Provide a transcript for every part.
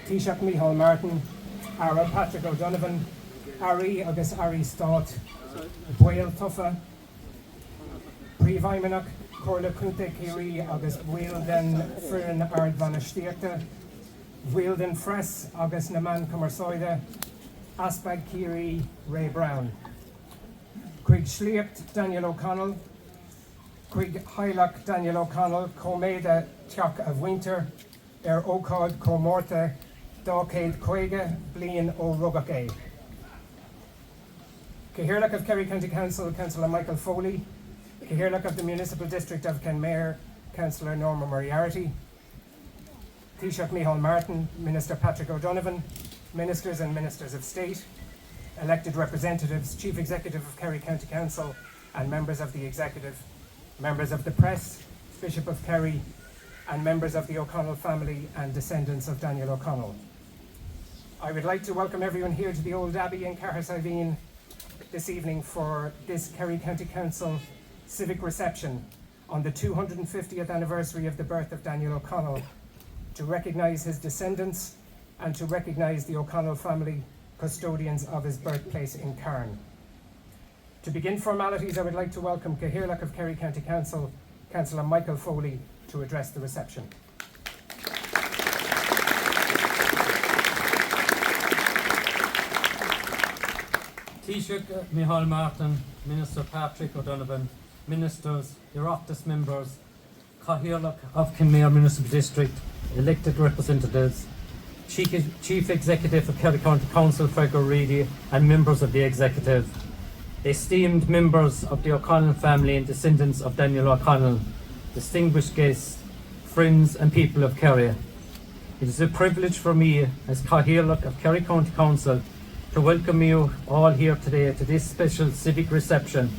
Taoiseach Micheál Martin, Ara Patrick O'Donovan, Ari agus Ari Stott, Buil Tuffa, Príomhaimeanach Corla Cúnta Círí agus Buil den Frian Ard van Stiachta, Buil den Fress agus Naman Caherciveen, Aspag Círí Ray Brown, Cuig Slíocht Daniel O'Connell, Cuig Hailach Daniel O'Connell, Coméda Teach of Winter, Ócáid Comórta, Dácéad Coige, Blian ó Rugach. Caherciveen of Kerry County Council, Councillor Micheál Foley. Caherciveen of the Municipal District of Kenmare, Councillor Norma Moriarty. Taoiseach Micheál Martin, Minister Patrick O'Donovan, Ministers and Ministers of State, elected representatives, Chief Executive of Kerry County Council and members of the Executive, members of the press, Bishop of Kerry, and members of the O'Connell family and descendants of Daniel O'Connell. I would like to welcome everyone here to the Old Abbey in Caherciveen this evening for this Kerry County Council civic reception on the 250th anniversary of the birth of Daniel O'Connell, to recognise his descendants and to recognise the O'Connell family, custodians of his birthplace in Cairn. To begin formalities, I would like to welcome Caherciveen of Kerry County Council, Councillor Micheál Foley, to address the reception. Taoiseach Micheál Martin, Minister Patrick O'Donovan, Ministers, Oireachtas members, Caherciveen of Kenmare Municipal District, elected representatives, Chief Executive of Kerry County Council, Frank O'Reilly, and members of the Executive, esteemed members of the O'Connell family and descendants of Daniel O'Connell, distinguished guests, friends and people of Kerry. It is a privilege for me as Caherciveen of Kerry County Council to welcome you all here today to this special civic reception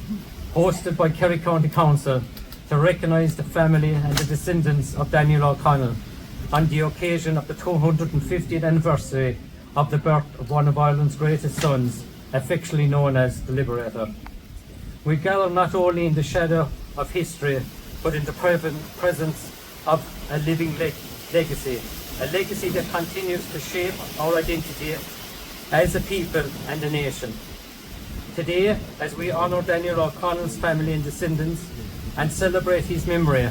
hosted by Kerry County Council to recognise the family and the descendants of Daniel O'Connell on the occasion of the 250th anniversary of the birth of one of Ireland's greatest sons, affectionately known as the Liberator. We gather not only in the shadow of history, but in the presence of a living legacy, a legacy that continues to shape our identity as a people and a nation. Today, as we honour Daniel O'Connell's family and descendants and celebrate his memory,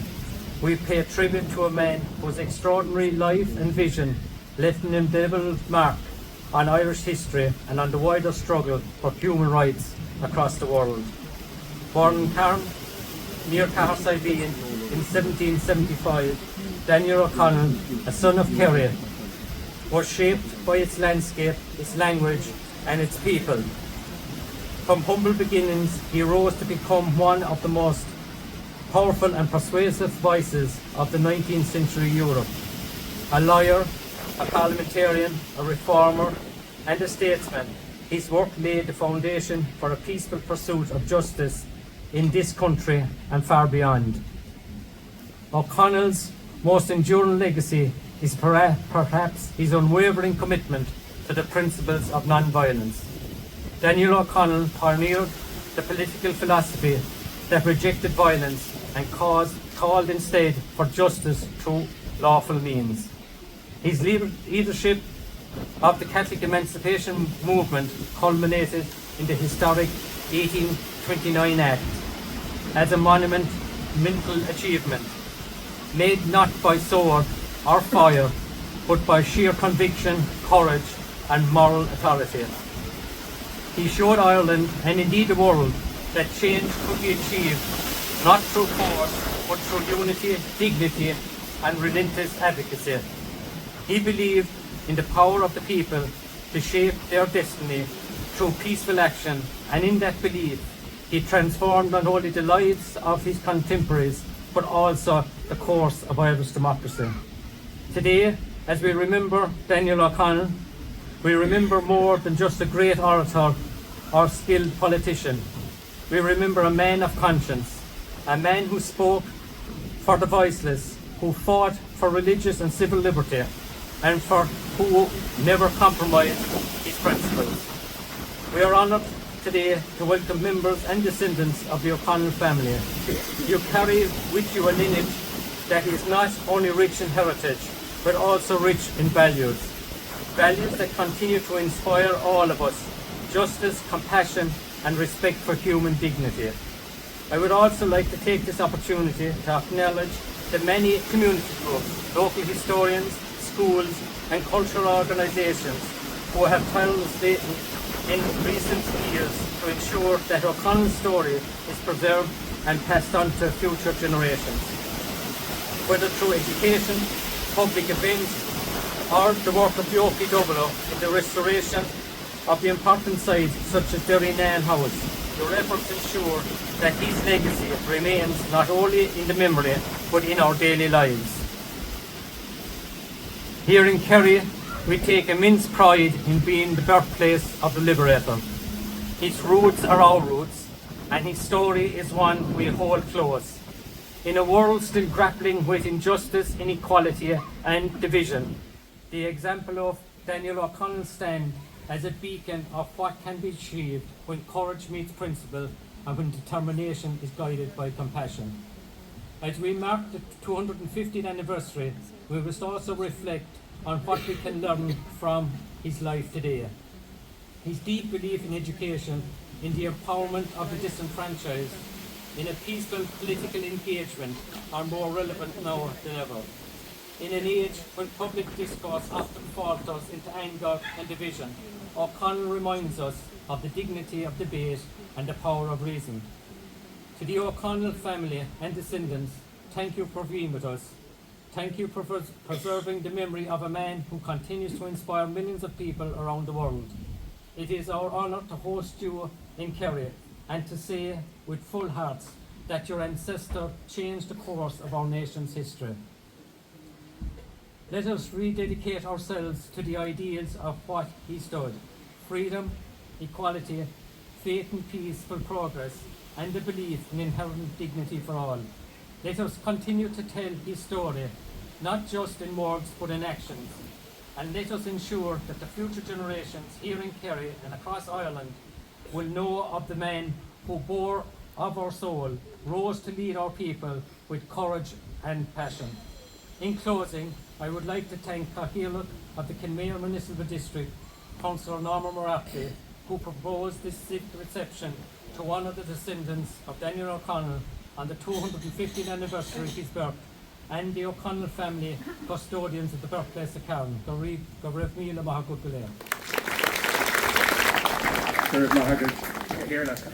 we pay tribute to a man whose extraordinary life and vision left an indelible mark on Irish history and on the wider struggle for human rights across the world. Born in Cairn, near Caherciveen in 1775, Daniel O'Connell, a son of Kerry, was shaped by its landscape, its language and its people. From humble beginnings, he rose to become one of the most powerful and persuasive voices of the 19th century Europe. A lawyer, a parliamentarian, a reformer and a statesman, his work laid the foundation for a peaceful pursuit of justice in this country and far beyond. O'Connell's most enduring legacy is perhaps his unwavering commitment to the principles of non-violence. Daniel O'Connell pioneered the political philosophy that rejected violence and called instead for justice through lawful means. His leadership of the Catholic Emancipation Movement culminated in the historic 1829 Act as a monumental achievement, made not by sword or fire, but by sheer conviction, courage and moral authority. He showed Ireland, and indeed the world, that change could be achieved not through force, but through unity, dignity and relentless advocacy. He believed in the power of the people to shape their destiny through peaceful action, and in that belief he transformed not only the lives of his contemporaries, but also the course of Irish democracy. Today, as we remember Daniel O'Connell, we remember more than just a great orator or skilled politician. We remember a man of conscience, a man who spoke for the voiceless, who fought for religious and civil liberty, and who never compromised his principles. We are honoured today to welcome members and descendants of the O'Connell family. You carry with you a lineage that is not only rich in heritage, but also rich in values. values that continue to inspire all of us: justice, compassion, and respect for human dignity. I would also like to take this opportunity to acknowledge the many community groups, local historians, schools, and cultural organisations who have tirelessly in recent years to ensure that O'Connell's story is preserved and passed on to future generations. Whether through education, public events, or the work of the OPW in the restoration of the important sites such as Derrynane House, your efforts ensure that his legacy remains not only in the memory but in our daily lives. Here in Kerry, we take immense pride in being the birthplace of the Liberator. His roots are our roots, and his story is one we hold close. In a world still grappling with injustice, inequality and division, the example of Daniel O'Connell stands as a beacon of what can be achieved when courage meets principle and when determination is guided by compassion. As we mark the 250th anniversary, we must also reflect on what we can learn from his life today. His deep belief in education, in the empowerment of the disenfranchised, in a peaceful political engagement are more relevant now than ever. In an age when public discourse often falters into anger and division, O'Connell reminds us of the dignity of debate and the power of reason. To the O'Connell family and descendants, thank you for being with us. Thank you for preserving the memory of a man who continues to inspire millions of people around the world. It is our honour to host you in Kerry and to say with full hearts that your ancestor changed the course of our nation's history. Let us rededicate ourselves to the ideals of what he stood: freedom, equality, faith in peaceful progress, and the belief in inherent dignity for all. Let us continue to tell his story, not just in words but in actions, and let us ensure that the future generations here in Kerry and across Ireland will know of the man who bore of our soul, rose to lead our people with courage and passion. In closing, I would like to thank Caherciveen of the Kenmare Municipal District, Councillor Norma Moriarty, who proposed this civic reception to honour the descendants of Daniel O'Connell on the 250th anniversary of his birth, and the O'Connell family custodians of the birthplace of Cllr. Go raibh Micheál maith go léir.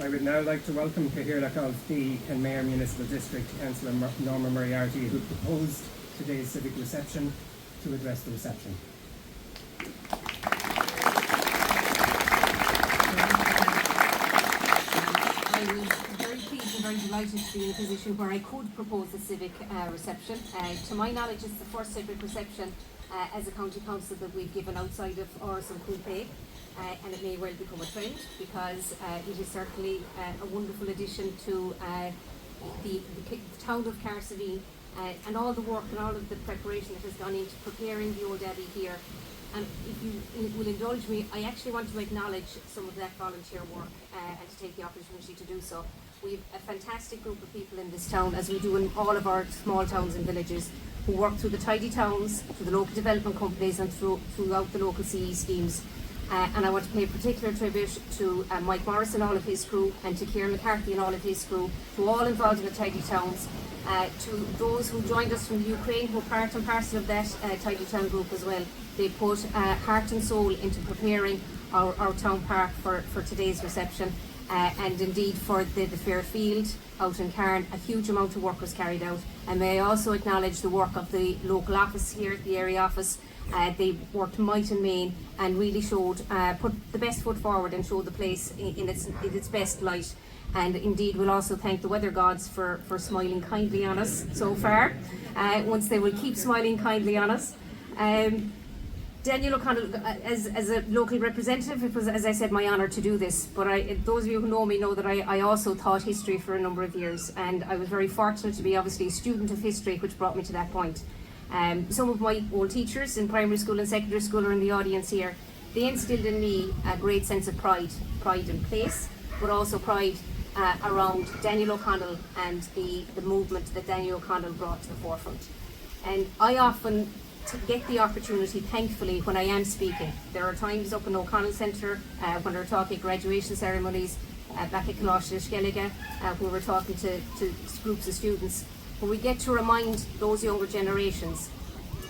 I would now like to welcome Caherciveen of the Kenmare Municipal District, Councillor Norma Moriarty, who proposed today's civic reception, to address the reception. I was very pleased and very delighted to be in a position where I could propose a civic reception. To my knowledge, it's the first civic reception as a county council that we've given outside of Oris and Coolpay, and it may well become a trend because it is certainly a wonderful addition to the town of Caherciveen, and all the work and all of the preparation that has gone into preparing the old Abbey here. And if you will indulge me, I actually want to acknowledge some of that volunteer work and to take the opportunity to do so. We have a fantastic group of people in this town, as we do in all of our small towns and villages, who work through the tidy towns, through the local development companies and throughout the local CE schemes. And I want to pay particular tribute to Mike Morris and all of his crew, and to Ciarán McCarthy and all of his crew, to all involved in the tidy towns, to those who joined us from the Ukraine, who are part and parcel of that tidy town group as well. They put heart and soul into preparing our town park for today's reception, and indeed for the Fairfield out in Cairn. A huge amount of work was carried out, and may I also acknowledge the work of the local office here, the area office. They worked might and main and really showed, put the best foot forward and showed the place in its best light. And indeed we'll also thank the weather gods for smiling kindly on us so far, once they will keep smiling kindly on us. Daniel O'Connell, as a local representative, it was, as I said, my honour to do this. But those of you who know me know that I also taught history for a number of years, and I was very fortunate to be obviously a student of history, which brought me to that point. Some of my old teachers in primary school and secondary school are in the audience here. They instilled in me a great sense of pride in place, but also pride around Daniel O'Connell and the movement that Daniel O'Connell brought to the forefront. And I often to get the opportunity, thankfully, when I am speaking. There are times up in O'Connell Centre when we're talking graduation ceremonies, back at Cllr, when we're talking to groups of students, where we get to remind those younger generations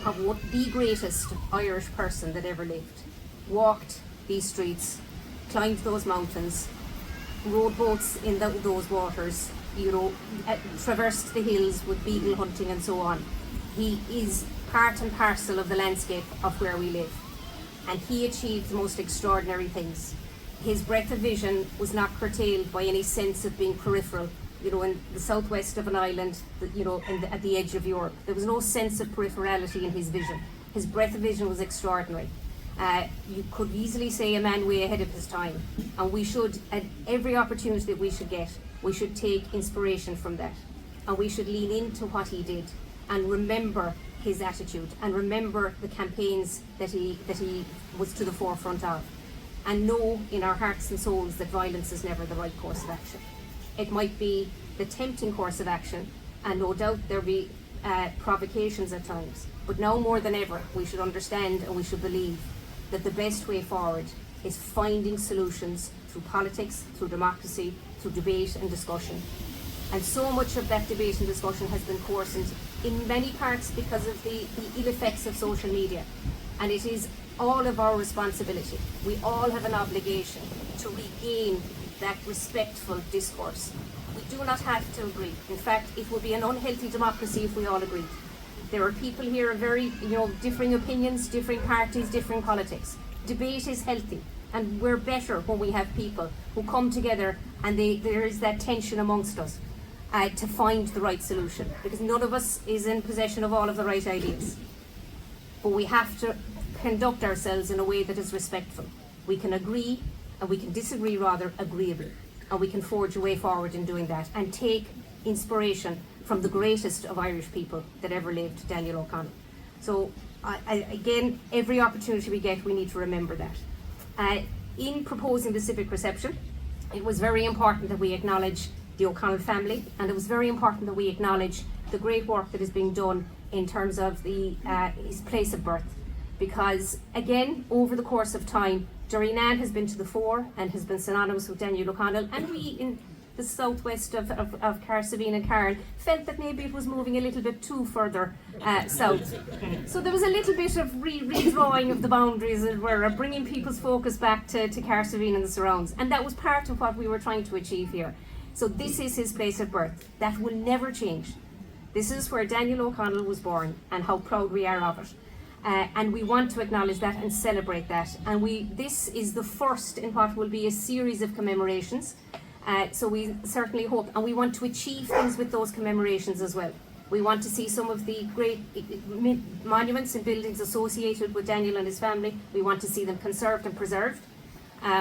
of what the greatest Irish person that ever lived walked these streets, climbed those mountains, rowed boats in those waters, traversed the hills with beagle hunting and so on. He is part and parcel of the landscape of where we live, and he achieved the most extraordinary things. His breadth of vision was not curtailed by any sense of being peripheral, in the southwest of an island, at the edge of Europe. There was no sense of peripherality in his vision. His breadth of vision was extraordinary. You could easily say a man way ahead of his time, and we should, at every opportunity that we should get, we should take inspiration from that, and we should lean into what he did and remember his attitude and remember the campaigns that he was to the forefront of, and know in our hearts and souls that violence is never the right course of action. It might be the tempting course of action, and no doubt there'll be provocations at times, but now more than ever we should understand and we should believe that the best way forward is finding solutions through politics, through democracy, through debate and discussion. And so much of that debate and discussion has been coarsened in many parts because of the ill effects of social media. And it is all of our responsibility. We all have an obligation to regain that respectful discourse. We do not have to agree. In fact, it would be an unhealthy democracy if we all agreed. There are people here of very, differing opinions, differing parties, differing politics. Debate is healthy, and we're better when we have people who come together and there is that tension amongst us to find the right solution, because none of us is in possession of all of the right ideas. But we have to conduct ourselves in a way that is respectful. We can agree, and we can disagree rather agreeably, and we can forge a way forward in doing that and take inspiration from the greatest of Irish people that ever lived, Daniel O'Connell. So again, every opportunity we get, we need to remember that. In proposing the civic reception, it was very important that we acknowledge the O'Connell family, and it was very important that we acknowledge the great work that is being done in terms of his place of birth. Because again, over the course of time, Durreenan has been to the fore and has been synonymous with Daniel O'Connell, and we in the southwest of Caherciveen and Cairn felt that maybe it was moving a little bit too further south. So there was a little bit of redrawing of the boundaries, as it were, bringing people's focus back to Caherciveen and the surrounds, and that was part of what we were trying to achieve here. So this is his place of birth. That will never change. This is where Daniel O'Connell was born, and how proud we are of it. And we want to acknowledge that and celebrate that. And this is the first in what will be a series of commemorations. So we certainly hope, and we want to achieve things with those commemorations as well. We want to see some of the great monuments and buildings associated with Daniel and his family. We want to see them conserved and preserved.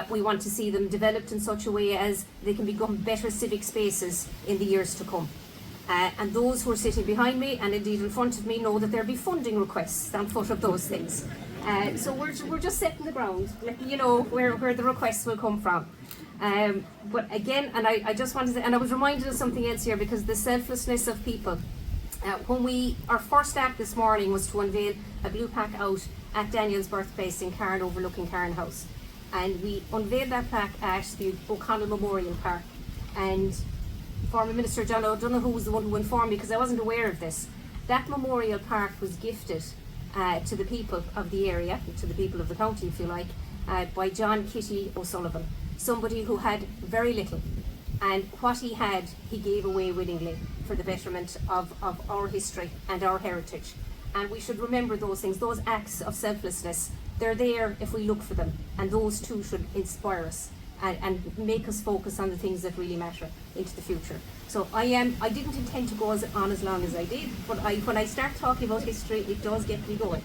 We want to see them developed in such a way as they can become better civic spaces in the years to come. And those who are sitting behind me and indeed in front of me know that there'll be funding requests on foot of those things. So we're just setting the ground, letting you know where the requests will come from. But again, and I just wanted to, and I was reminded of something else here, because the selflessness of people. Our first act this morning was to unveil a blue plaque out at Daniel's birthplace in Cairn, overlooking Cairn House. And we unveiled that plaque at the O'Connell Memorial Park. And former Minister John O'Donoghue was the one who informed me, because I wasn't aware of this. That memorial park was gifted to the people of the area, to the people of the county if you like, by John Kitty O'Sullivan, somebody who had very little, and what he had he gave away willingly for the betterment of our history and our heritage. And we should remember those things, those acts of selflessness. They're there if we look for them, and those too should inspire us and make us focus on the things that really matter into the future. So I didn't intend to go on as long as I did, but when I start talking about history, it does get me going.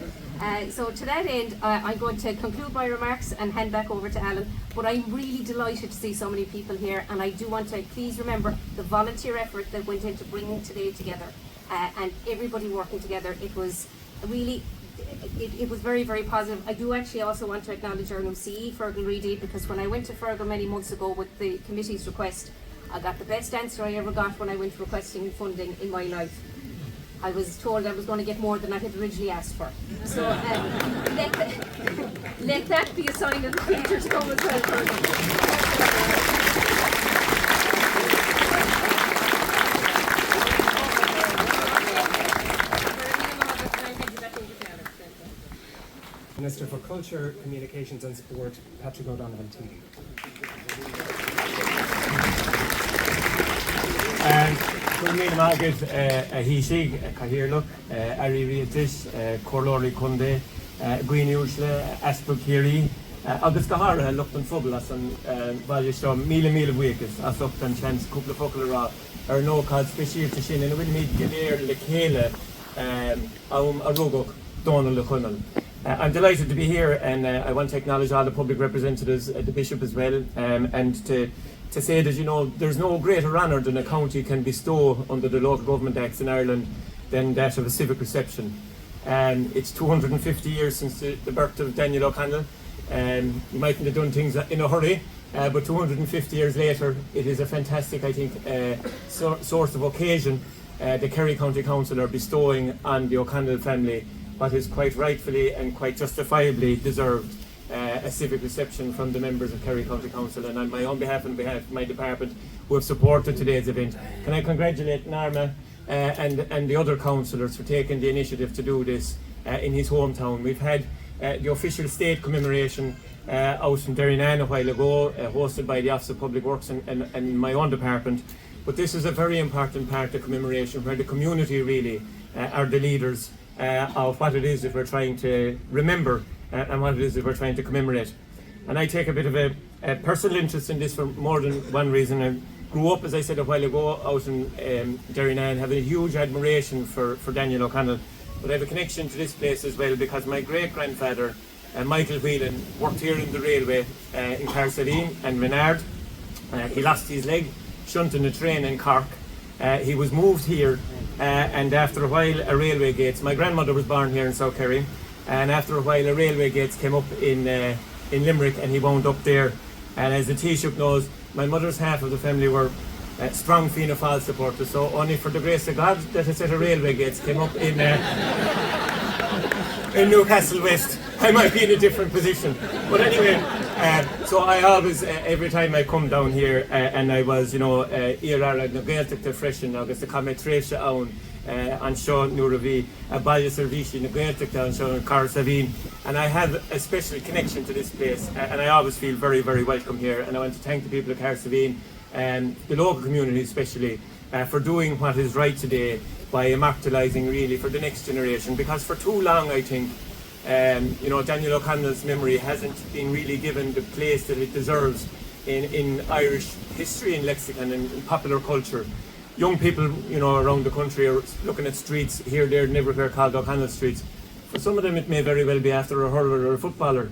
So to that end, I'm going to conclude my remarks and hand back over to Alan. But I'm really delighted to see so many people here, and I do want to please remember the volunteer effort that went into bringing today together, and everybody working together. It was really. It was very, very positive. I do actually also want to acknowledge our new CE, Fergal Reedy, because when I went to Fergal many months ago with the committee's request, I got the best answer I ever got when I went requesting funding in my life. I was told I was going to get more than I had originally asked for. So let that be a sign of the future to come as well. Minister for Culture, Communications and Sport, Patrick O'Donovan TD. Good Margaret, a Hishig, a Caherciveen, a Riviatis, Cllr Kunde, Green Usle, Aspukiri, August Caherciveen, Lupton Fuglas, and Valjishom, Mila Weekes, as Upton Chance, Couple of Fugler, or no card special to Shin, and we meet Cllr, Lekele, Arugok, Donald Lecunnell. I'm delighted to be here, and I want to acknowledge all the public representatives, the Bishop as well, and to say that, you know, there's no greater honour than a county can bestow under the Local Government Acts in Ireland than that of a civic reception. It's 250 years since the birth of Daniel O'Connell. You mightn't have done things in a hurry, but 250 years later, it is a fantastic, I think, source of occasion. The Kerry County Council are bestowing on the O'Connell family what is quite rightfully and quite justifiably deserved a civic reception from the members of Kerry County Council, and on my own behalf and on behalf of my department who have supported today's event. Can I congratulate Norma and the other councillors for taking the initiative to do this in his hometown. We've had the official state commemoration out in Derrynane a while ago, hosted by the Office of Public Works and my own department, but this is a very important part of commemoration where the community really are the leaders of what it is that we're trying to remember and what it is that we're trying to commemorate. And I take a bit of a personal interest in this for more than one reason. I grew up, as I said a while ago, out in Derrynane, having a huge admiration for Daniel O'Connell. But I have a connection to this place as well because my great-grandfather, Micheál, worked here in the railway in Caherciveen and Renard. He lost his leg shunting a train in Cork. He was moved here, and after a while a railway gates, my grandmother was born here in South Kerry, and after a while a railway gates came up in Limerick, and he wound up there. And as the Taoiseach knows, my mother's half of the family were strong Fianna Fáil supporters, so only for the grace of God that a set of railway gates came up in Newcastle West, I might be in a different position. But anyway, so I always, every time I come down here, and I was, you know, Iarara na Gaeltachta freshen, agus the Cametresha own, an seo nuair a bhí a baile servishi na Gaeltachta an seo Caherciveen, and I have a special connection to this place, and I always feel very, very welcome here. And I want to thank the people of Caherciveen and the local community especially for doing what is right today by immortalising really for the next generation, because for too long I think you know, Daniel O'Connell's memory hasn't been really given the place that it deserves in Irish history and lexicon and in popular culture. Young people, you know, around the country are looking at streets here, there, and everywhere called O'Connell streets. For some of them it may very well be after a hurler or a footballer,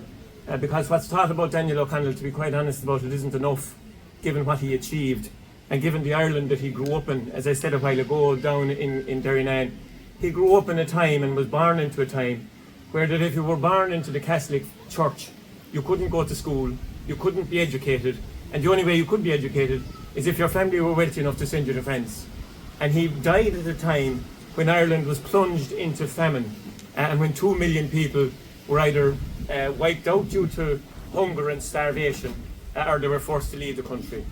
because what's taught about Daniel O'Connell, to be quite honest about it, isn't enough, given what he achieved and given the Ireland that he grew up in. As I said a while ago down in Derrynane, he grew up in a time and was born into a time where that if you were born into the Catholic Church, you couldn't go to school, you couldn't be educated, and the only way you could be educated is if your family were wealthy enough to send you to France. And he died at a time when Ireland was plunged into famine, and when 2 million people were either wiped out due to hunger and starvation, or they were forced to leave the country.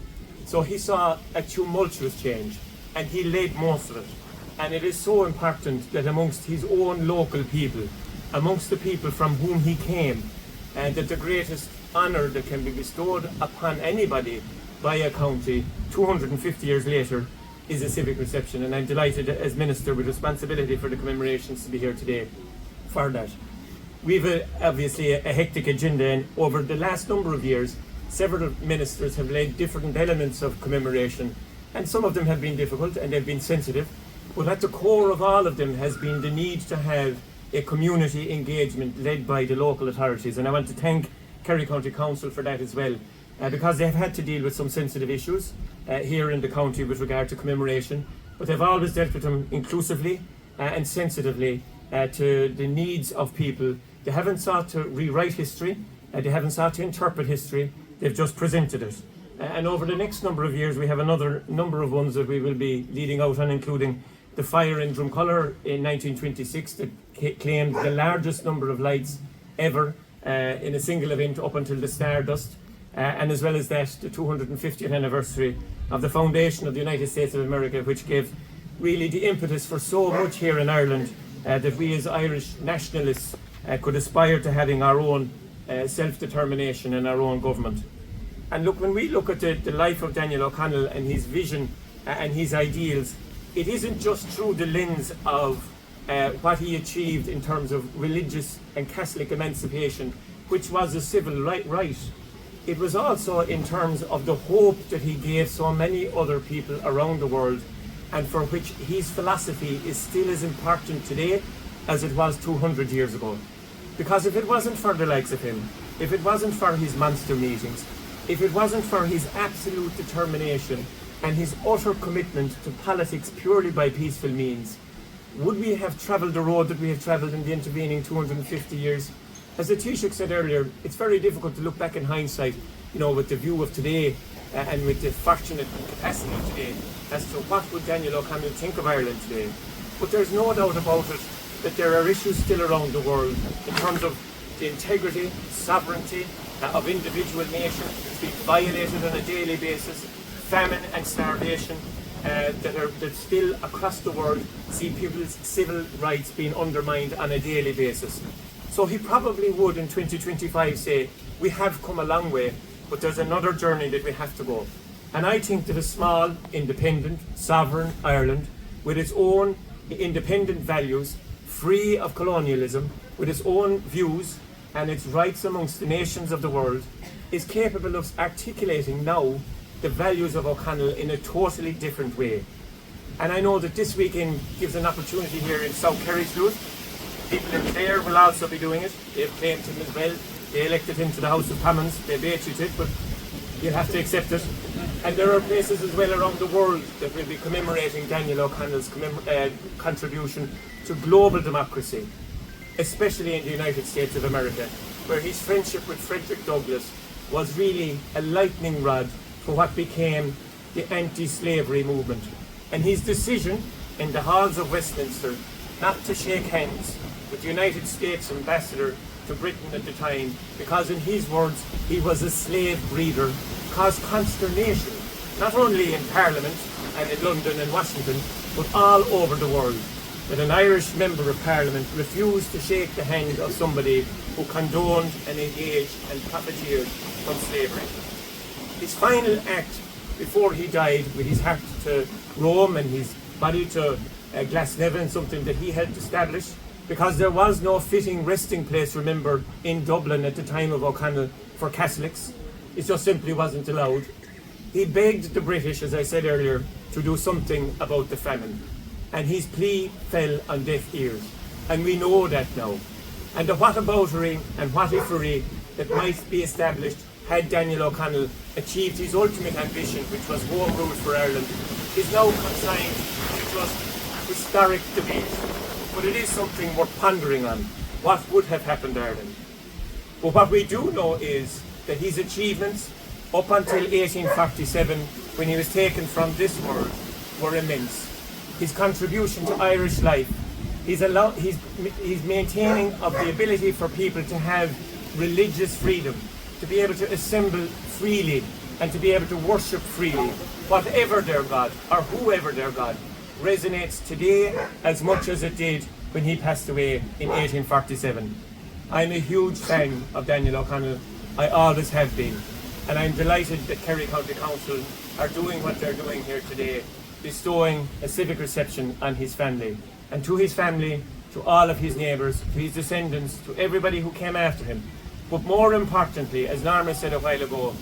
So he saw a tumultuous change, and he led most of it. And it is so important that amongst his own local people, amongst the people from whom he came, and that the greatest honour that can be bestowed upon anybody by a county 250 years later is a civic reception. And I'm delighted as Minister with responsibility for the commemorations to be here today for that. We've obviously a hectic agenda, and over the last number of years several ministers have led different elements of commemoration, and some of them have been difficult and they've been sensitive, but at the core of all of them has been the need to have a community engagement led by the local authorities. And I want to thank Kerry County Council for that as well, because they've had to deal with some sensitive issues here in the county with regard to commemoration, but they've always dealt with them inclusively and sensitively to the needs of people. They haven't sought to rewrite history, they haven't sought to interpret history, they've just presented it. And over the next number of years we have another number of ones that we will be leading out on, including the fire in Cllr in 1926 that claimed the largest number of lights ever in a single event up until the Stardust, and as well as that, the 250th anniversary of the foundation of the United States of America, which gave really the impetus for so much here in Ireland that we as Irish nationalists could aspire to having our own self-determination and our own government. And look, when we look at the life of Daniel O'Connell and his vision and his ideals, it isn't just through the lens of what he achieved in terms of religious and Catholic emancipation, which was a civil right. It was also in terms of the hope that he gave so many other people around the world, and for which his philosophy is still as important today as it was 200 years ago. Because if it wasn't for the likes of him, if it wasn't for his monster meetings, if it wasn't for his absolute determination and his utter commitment to politics purely by peaceful means, would we have travelled the road that we have travelled in the intervening 250 years? As the Taoiseach said earlier, it's very difficult to look back in hindsight, with the view of today and with the fortunate capacity of today as to what would Daniel O'Connell think of Ireland today. But there's no doubt about it that there are issues still around the world in terms of the integrity, sovereignty of individual nations that's being violated on a daily basis, famine and starvation that still across the world see people's civil rights being undermined on a daily basis. So he probably would in 2025 say, we have come a long way, but there's another journey that we have to go. And I think that a small, independent, sovereign Ireland with its own independent values, free of colonialism, with its own views and its rights amongst the nations of the world, is capable of articulating now the values of O'Connell in a totally different way. And I know that this weekend gives an opportunity here in South Kerry to do it. People in Cllr will also be doing it. They've claimed him as well. They elected him to the House of Commons. They vetoed it, but you'll have to accept it. And there are places as well around the world that will be commemorating Daniel O'Connell's contribution to global democracy, especially in the United States of America, where his friendship with Frederick Douglass was really a lightning rod for what became the anti-slavery movement. And his decision in the halls of Westminster not to shake hands with the United States ambassador to Britain at the time, because in his words, he was a slave breeder, caused consternation, not only in Parliament and in London and Washington, but all over the world, that an Irish member of Parliament refused to shake the hand of somebody who condoned and engaged and profiteered from slavery. His final act before he died, with his heart to Rome and his body to Glasnevin, something that he helped establish, because there was no fitting resting place, remember, in Dublin at the time of O'Connell for Catholics. It just simply wasn't allowed. He begged the British, as I said earlier, to do something about the famine. And his plea fell on deaf ears. And we know that now. And the whataboutery and what-ifery that might be established had Daniel O'Connell achieved his ultimate ambition, which was home rule for Ireland, is now consigned to just historic debate. But it is something worth pondering on. What would have happened to Ireland? But what we do know is that his achievements up until 1847, when he was taken from this world, were immense. His contribution to Irish life, his maintaining of the ability for people to have religious freedom, to be able to assemble freely and to be able to worship freely, whatever their God or whoever their God, resonates today as much as it did when he passed away in 1847. I'm a huge fan of Daniel O'Connell. I always have been. And I'm delighted that Kerry County Council are doing what they're doing here today, bestowing a civic reception on his family. And to his family, to all of his neighbours, to his descendants, to everybody who came after him. But more importantly, as Norma said a while ago,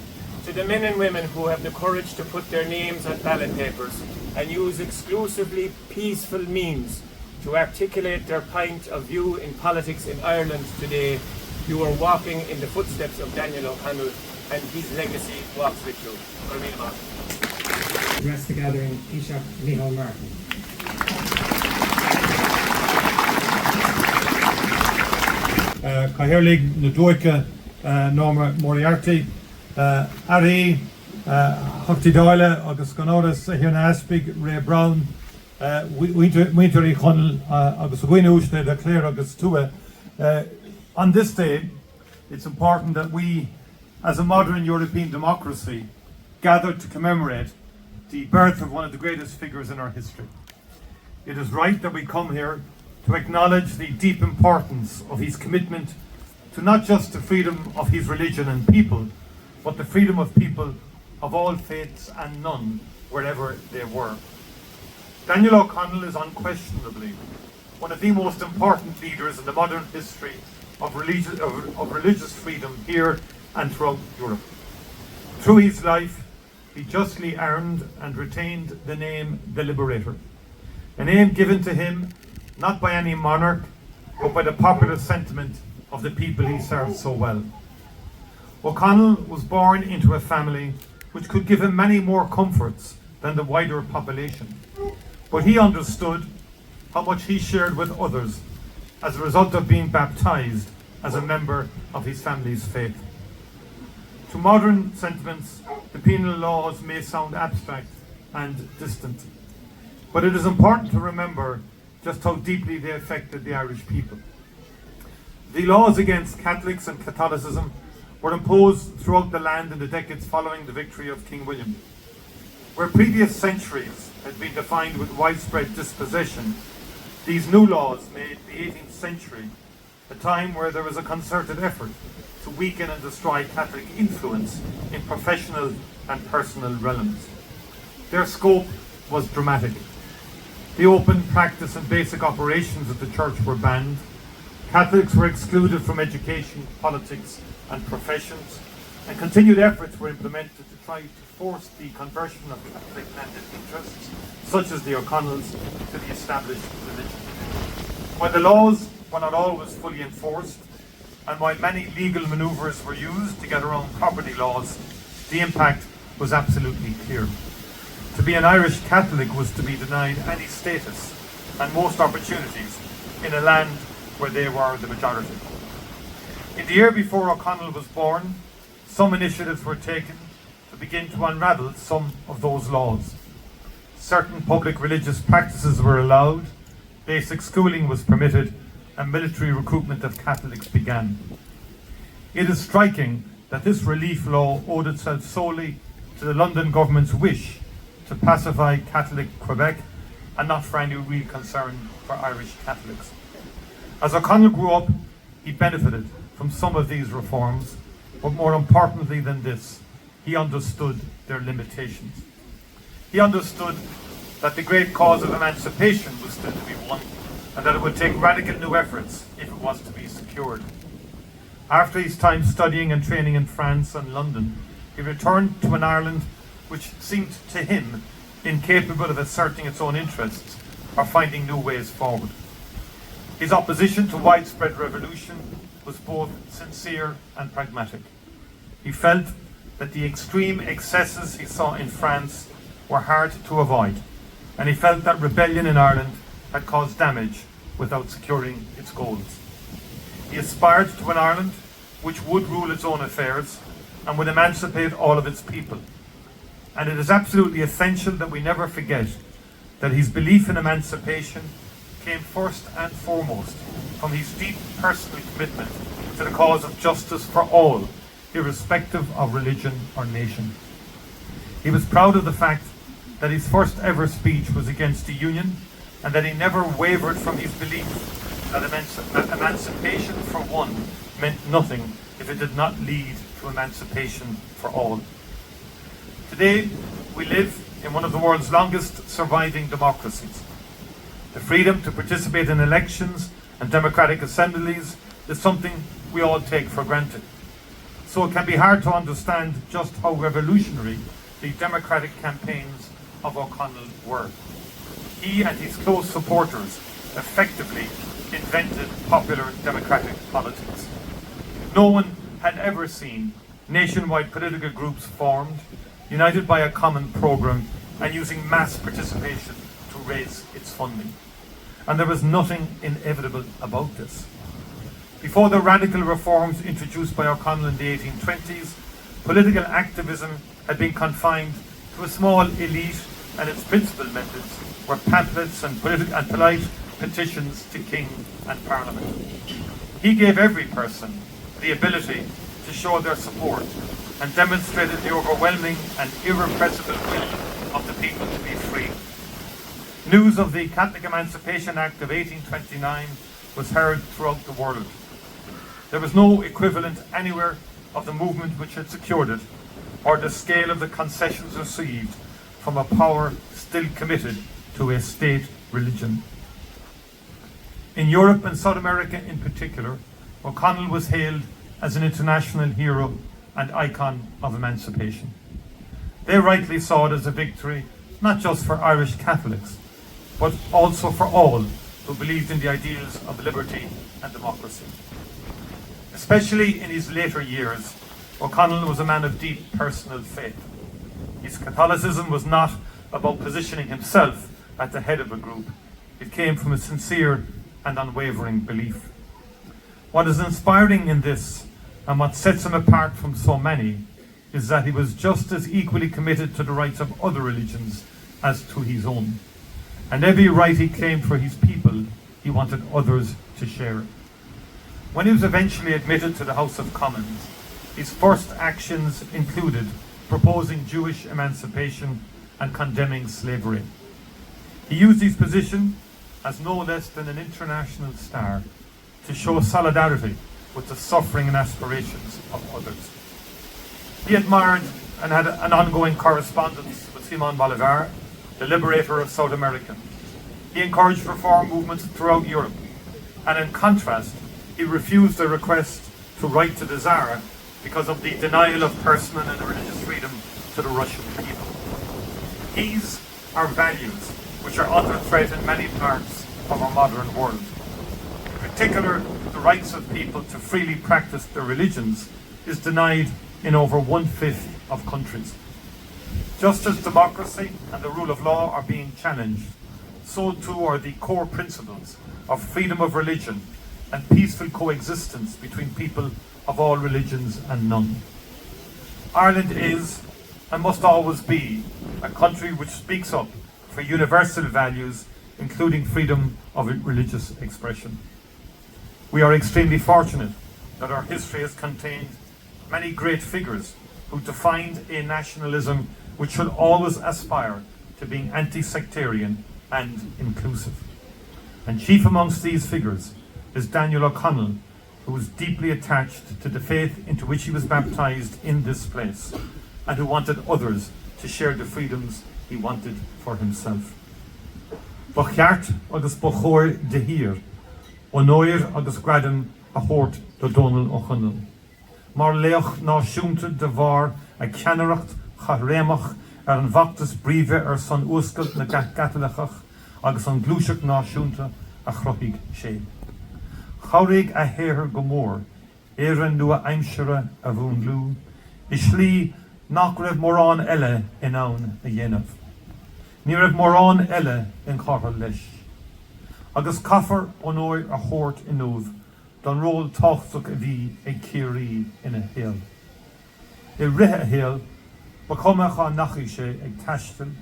to the men and women who have the courage to put their names on ballot papers and use exclusively peaceful means to articulate their point of view in politics in Ireland today, you are walking in the footsteps of Daniel O'Connell, and his legacy walks with you. Address the gathering, Taoiseach Micheál Martin. Caherciveen na Dúice Norma Moriarty, Abbey, Humpty Doyle, agus Gonodas, Hirna Aspig, Ray Brown, Winter Chonel agus Winúste the Cllr agus Tua. On this day, it's important that we, as a modern European democracy, gather to commemorate the birth of one of the greatest figures in our history. It is right that we come here to acknowledge the deep importance of his commitment to not just the freedom of his religion and people, but the freedom of people of all faiths and none, wherever they were. Daniel O'Connell is unquestionably one of the most important leaders in the modern history of religious freedom here and throughout Europe. Through his life, he justly earned and retained the name the Liberator, a name given to him not by any monarch, but by the popular sentiment of the people he served so well. O'Connell was born into a family which could give him many more comforts than the wider population, but he understood how much he shared with others as a result of being baptized as a member of his family's faith. To modern sentiments, the penal laws may sound abstract and distant, but it is important to remember just how deeply they affected the Irish people. The laws against Catholics and Catholicism were imposed throughout the land in the decades following the victory of King William. Where previous centuries had been defined with widespread dispossession, these new laws made the 18th century a time where there was a concerted effort to weaken and destroy Catholic influence in professional and personal realms. Their scope was dramatic. The open practice and basic operations of the Church were banned. Catholics were excluded from education, politics and professions, and continued efforts were implemented to try to force the conversion of Catholic landed interests, such as the O'Connells, to the established religion. While the laws were not always fully enforced, and while many legal manoeuvres were used to get around property laws, the impact was absolutely clear. To be an Irish Catholic was to be denied any status and most opportunities in a land where they were the majority. In the year before O'Connell was born, some initiatives were taken to begin to unravel some of those laws. Certain public religious practices were allowed, basic schooling was permitted, and military recruitment of Catholics began. It is striking that this relief law owed itself solely to the London government's wish to pacify Catholic Quebec and not for any real concern for Irish Catholics. As O'Connell grew up, he benefited from some of these reforms, but more importantly than this, he understood their limitations. He understood that the great cause of emancipation was still to be won, and that it would take radical new efforts if it was to be secured. After his time studying and training in France and London, he returned to an Ireland which seemed to him incapable of asserting its own interests or finding new ways forward. His opposition to widespread revolution was both sincere and pragmatic. He felt that the extreme excesses he saw in France were hard to avoid, and he felt that rebellion in Ireland had caused damage without securing its goals. He aspired to an Ireland which would rule its own affairs and would emancipate all of its people. And it is absolutely essential that we never forget that his belief in emancipation came first and foremost from his deep personal commitment to the cause of justice for all, irrespective of religion or nation. He was proud of the fact that his first ever speech was against the Union, and that he never wavered from his belief that emancipation for one meant nothing if it did not lead to emancipation for all. Today, we live in one of the world's longest surviving democracies. The freedom to participate in elections and democratic assemblies is something we all take for granted. So it can be hard to understand just how revolutionary the democratic campaigns of O'Connell were. He and his close supporters effectively invented popular democratic politics. No one had ever seen nationwide political groups formed, united by a common programme and using mass participation to raise its funding. And there was nothing inevitable about this. Before the radical reforms introduced by O'Connell in the 1820s, political activism had been confined to a small elite and its principal methods were pamphlets and polite petitions to King and Parliament. He gave every person the ability to show their support and demonstrated the overwhelming and irrepressible will of the people to be free. News of the Catholic Emancipation Act of 1829 was heard throughout the world. There was no equivalent anywhere of the movement which had secured it, or the scale of the concessions received from a power still committed to a state religion. In Europe and South America in particular, O'Connell was hailed as an international hero and icon of emancipation. They rightly saw it as a victory, not just for Irish Catholics, but also for all who believed in the ideals of liberty and democracy. Especially in his later years, O'Connell was a man of deep personal faith. His Catholicism was not about positioning himself at the head of a group. It came from a sincere and unwavering belief. What is inspiring in this, and what sets him apart from so many, is that he was just as equally committed to the rights of other religions as to his own. And every right he claimed for his people, he wanted others to share it. When he was eventually admitted to the House of Commons, his first actions included proposing Jewish emancipation and condemning slavery. He used his position as no less than an international star to show solidarity with the suffering and aspirations of others. He admired and had an ongoing correspondence with Simón Bolívar, the liberator of South America. He encouraged reform movements throughout Europe, and in contrast, he refused a request to write to the Tsar because of the denial of personal and religious freedom to the Russian people. These are values which are under threat in many parts of our modern world. In particular, the rights of people to freely practice their religions is denied in over 1/5 of countries. Just as democracy and the rule of law are being challenged, so too are the core principles of freedom of religion and peaceful coexistence between people of all religions and none. Ireland is, and must always be, a country which speaks up for universal values, including freedom of religious expression. We are extremely fortunate that our history has contained many great figures who defined a nationalism which should always aspire to being anti-sectarian and inclusive. And chief amongst these figures is Daniel O'Connell, who was deeply attached to the faith into which he was baptized in this place, and who wanted others to share the freedoms he wanted for himself. Ba cheart agus ba chóir de hir, ó nóir agus gradam a chóirt do Donal O'Connell. Mar leoch náisiúnta de bhar a ceannaireacht charéamach an bhachtas bríomhe san uascail na Gatalachach agus an glúiseach náisiúnta a chrochaigh sé. Chomhraigh a héir go mór, éireann nua aimseire a bhún lú, is slí nach raibh mórán eile in ann a dhéanamh. Ní raibh mórán eile in chortha leis. Agus caithfear ó nóir a chóirt in nómh, don ról táchtach a bhí ag Cllr ina héal. I rithe a héal, ba chumach á nachí sé ag taistil,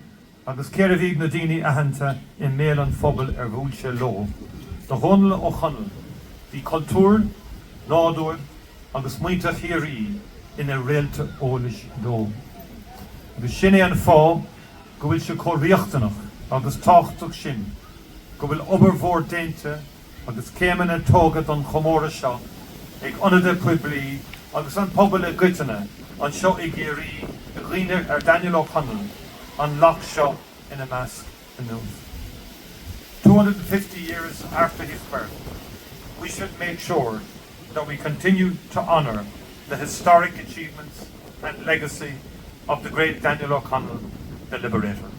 agus céir a bhíh na daoine aitheanta I méal an phobal ar bhúil sé ló. Do Donal O'Connell, bhí cultúr, nádúir agus muinte Cllr ina réalta ólais dó. Agus sin é an fá go bhfuil sé chomhríochtanach agus táchtach sin, go bhfuil obair mhór déinte agus céimeanna tógad an chomóra seo ag ionad puiblí agus an pobal a gcuiteanna an seo I Cllr a ghlínear ar Daniel O'Connell an lach seo ina measc in nómh. 250 years after his birth, we should make sure that we continue to honour the historic achievements and legacy of the great Daniel O'Connell, the liberator.